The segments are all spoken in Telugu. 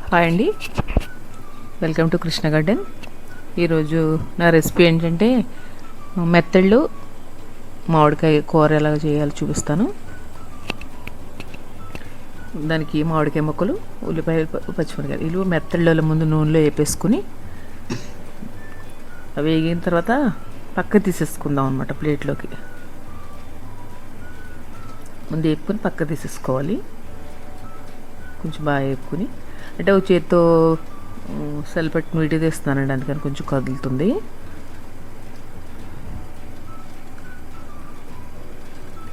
హాయ్ అండి, వెల్కమ్ టు కృష్ణ గార్డెన్. ఈరోజు నా రెసిపీ ఏంటంటే మెత్తళ్ళు మామిడికాయ కూర ఎలా చేయాలో చూపిస్తాను. దానికి మామిడికాయ ముక్కలు, ఉల్లిపాయలు, పచ్చిమిరకాయలు ఇల్లు మెత్తళ్ళ ముందు నూనెలో వేపేసుకుని అవి వేగిన తర్వాత పక్క తీసేసుకుందాం అనమాట. ప్లేట్లోకి ముందు వేపుకొని పక్క తీసేసుకోవాలి. కొంచెం బాగా వేపుకొని, అంటే ఒక చేత్తో సెల్పెట్టి నీటి తీస్తున్నానండి, అందుకని కొంచెం కదులుతుంది.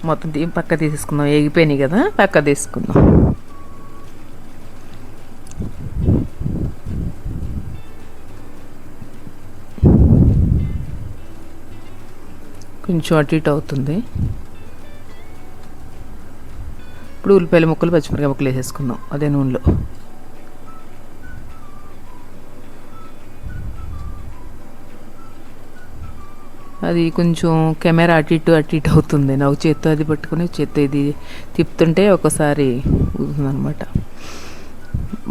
మొత్తం పక్క తీసేసుకుందాం. వేగిపోయినాయి కదా, పక్క తీసుకుందాం. కొంచెం అటు ఇటు అవుతుంది. ఇప్పుడు ఉల్లిపాయల ముక్కలు, పచ్చిమిరకాయ ముక్కలు వేసేసుకుందాం అదే నూనెలో. అది కొంచెం కెమెరా అటు ఇటు అవుతుంది. నాకు చేత్తో అది పట్టుకుని చేత్తో ఇది తిప్పుతుంటే ఒకసారి ఊగుతుందనమాట.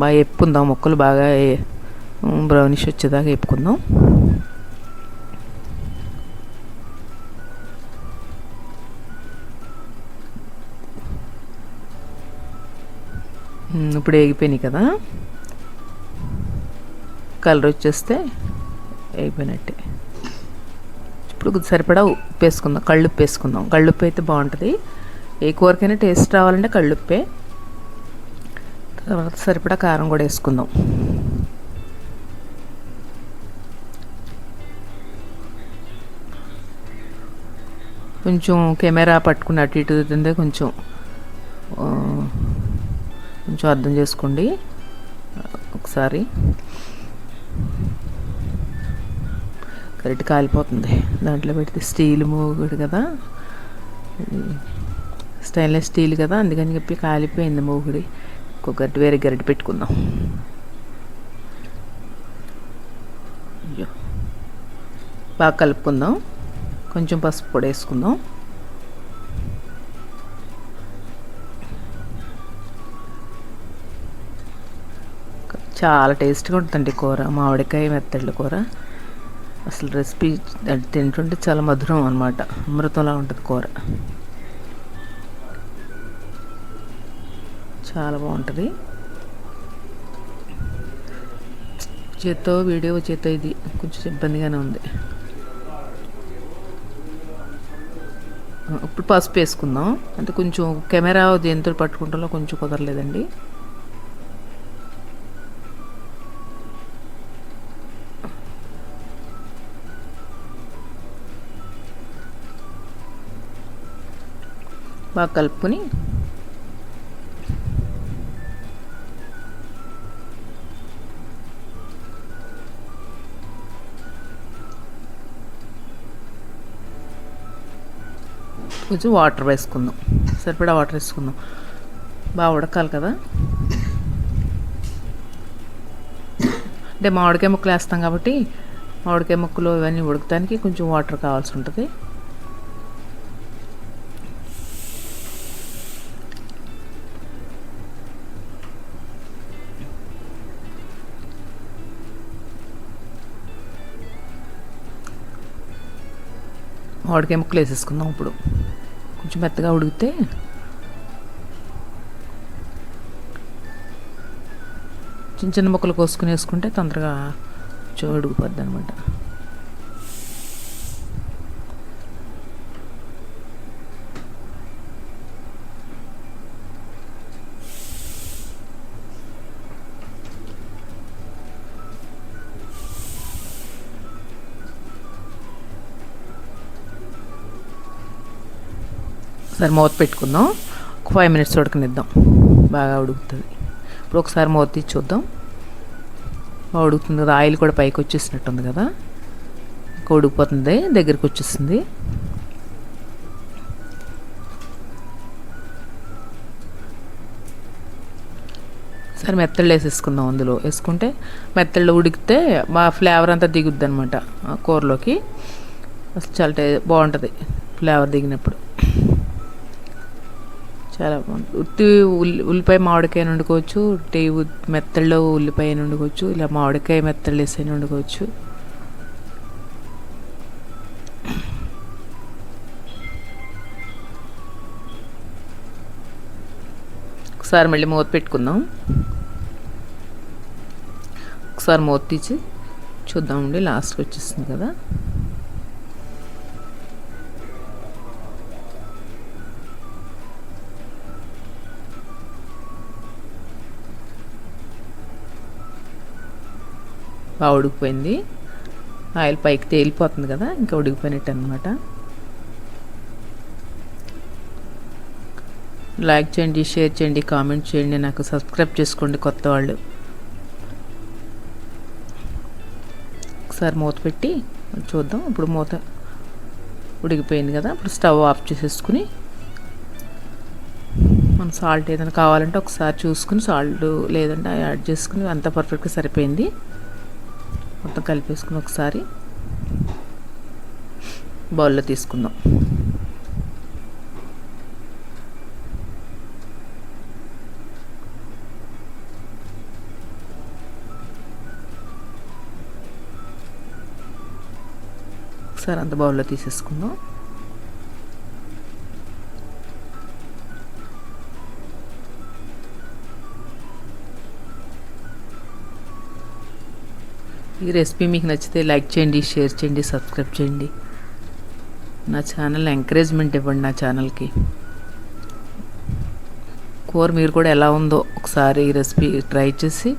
బాగా వేపుకుందాం, ముక్కలు బాగా బ్రౌనిష్ వచ్చేదాకా వేపుకుందాం. ఇప్పుడు వేగిపోయినాయి కదా, కలర్ వచ్చేస్తే వేగిపోయినట్టే. ఇప్పుడు సరిపడా ఉప్పు వేసుకుందాం, కళ్ళుప్పు వేసుకుందాం. కళ్ళుప్పు అయితే బాగుంటుంది. ఏ కూరకైనా టేస్ట్ రావాలంటే కళ్ళుప్పే. తర్వాత సరిపడా కారం కూడా వేసుకుందాం. కొంచెం కెమెరా పట్టుకుని అటు ఇటు తింటే కొంచెం అర్థం చేసుకోండి ఒకసారి. కరెక్ట్ కాలిపోతుంది. దాంట్లో పెడితే స్టీల్ మూగుడు కదా, స్టెయిన్లెస్ స్టీల్ కదా, అందుకని చెప్పి కాలిపోయింది మూగుడి. ఇంకొకటి వేరే గరిటె పెట్టుకుందాం. బాగా కలుపుకుందాం. కొంచెం పసుపు పొడి వేసుకుందాం. చాలా టేస్ట్గా ఉంటుందండి కూర, మామిడికాయ మెత్తళ్ళ కూర. అసలు రెసిపీ తింటుంటే చాలా మధురం అనమాట, అమృతంలా ఉంటుంది కూర. చాలా బాగుంటుంది. చేత్తో వీడియో చేత్తో ఇది కొంచెం ఇబ్బందిగానే ఉంది. ఇప్పుడు పసుపు వేసుకుందాం. అంటే కొంచెం కెమెరా దేంతో పట్టుకుంటాలో కొంచెం కుదరలేదండి. బాగా కలుపుకొని కొంచెం వాటర్ వేసుకుందాం. సరిపడా వాటర్ వేసుకుందాం. బాగా ఉడకాలి కదా. అంటే మామిడికాయ ముక్కలు వేస్తాం కాబట్టి మామిడికాయ ముక్కలు ఇవన్నీ ఉడకడానికి కొంచెం వాటర్ కావాల్సి ఉంటుంది. మామిడికాయ ముక్కలు వేసేసుకుందాం. ఇప్పుడు కొంచెం మెత్తగా ఉడికితే చిన్న చిన్న ముక్కలు కోసుకుని వేసుకుంటే తొందరగా ఉడికిపోద్ది అనమాట. ఒకసారి మూత పెట్టుకుందాం. ఒక 5 minutes ఉడకనిద్దాం. బాగా ఉడుకుతుంది. ఇప్పుడు ఒకసారి మూత తీసి చూద్దాం. బాగా ఉడుకుతుంది కదా, ఆయిల్ కూడా పైకి వచ్చేసినట్టుంది కదా, ఇంకా ఉడికిపోతుంది, దగ్గరికి వచ్చేసింది. సరే మెత్తళ్ళు వేసేసుకుందాం. అందులో వేసుకుంటే మెత్తళ్ళు ఉడికితే బాగా ఫ్లేవర్ అంతా దిగుద్ది అనమాట కూరలోకి. అసలు చాలా బాగుంటుంది ఫ్లేవర్ దిగినప్పుడు. చాలా బాగుంటుంది. ఉత్తి ఉల్లిపాయ మామిడికాయ వండుకోవచ్చు, ఉట్టి మెత్తల్లో ఉల్లిపాయ వండుకోవచ్చు, ఇలా మామిడికాయ మెత్తళ్ళు వేసి వండుకోవచ్చు. ఒకసారి మళ్ళీ మూత పెట్టుకుందాం. ఒకసారి మూత తీసి చూద్దామండి. లాస్ట్కి వచ్చేస్తుంది కదా. బాగా ఉడికిపోయింది. ఆయిల్ పైకి తేలిపోతుంది కదా, ఇంకా ఉడికిపోయినట్టు అనమాట. లైక్ చేయండి, షేర్ చేయండి, కామెంట్ చేయండి, నాకు సబ్స్క్రైబ్ చేసుకోండి కొత్త వాళ్ళు. ఒకసారి మూత పెట్టి చూద్దాం. ఇప్పుడు మూత ఉడికిపోయింది కదా. ఇప్పుడు స్టవ్ ఆఫ్ చేసేసుకుని మనం సాల్ట్ ఏదైనా కావాలంటే ఒకసారి చూసుకుని సాల్ట్ లేదంటే యాడ్ చేసుకుని అంతా పర్ఫెక్ట్గా సరిపోయింది. మొత్తం కలిపేసుకుని ఒకసారి బౌల్లో తీసుకుందాం. ఒకసారి అంత బౌల్లో తీసేసుకుందాం. ఈ రెసిపీ మీకు నచ్చితే లైక్ చేయండి, షేర్ చేయండి, సబ్స్క్రైబ్ చేయండి. నా ఛానల్ ఎంకరేజ్మెంట్ ఇవ్వండి. నా ఛానల్కి కూర మీరు కూడా ఎలా ఉందో ఒకసారి ఈ రెసిపీ ట్రై చేసి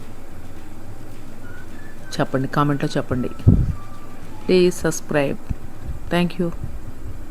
చెప్పండి, కామెంట్లో చెప్పండి. Please subscribe. Thank you.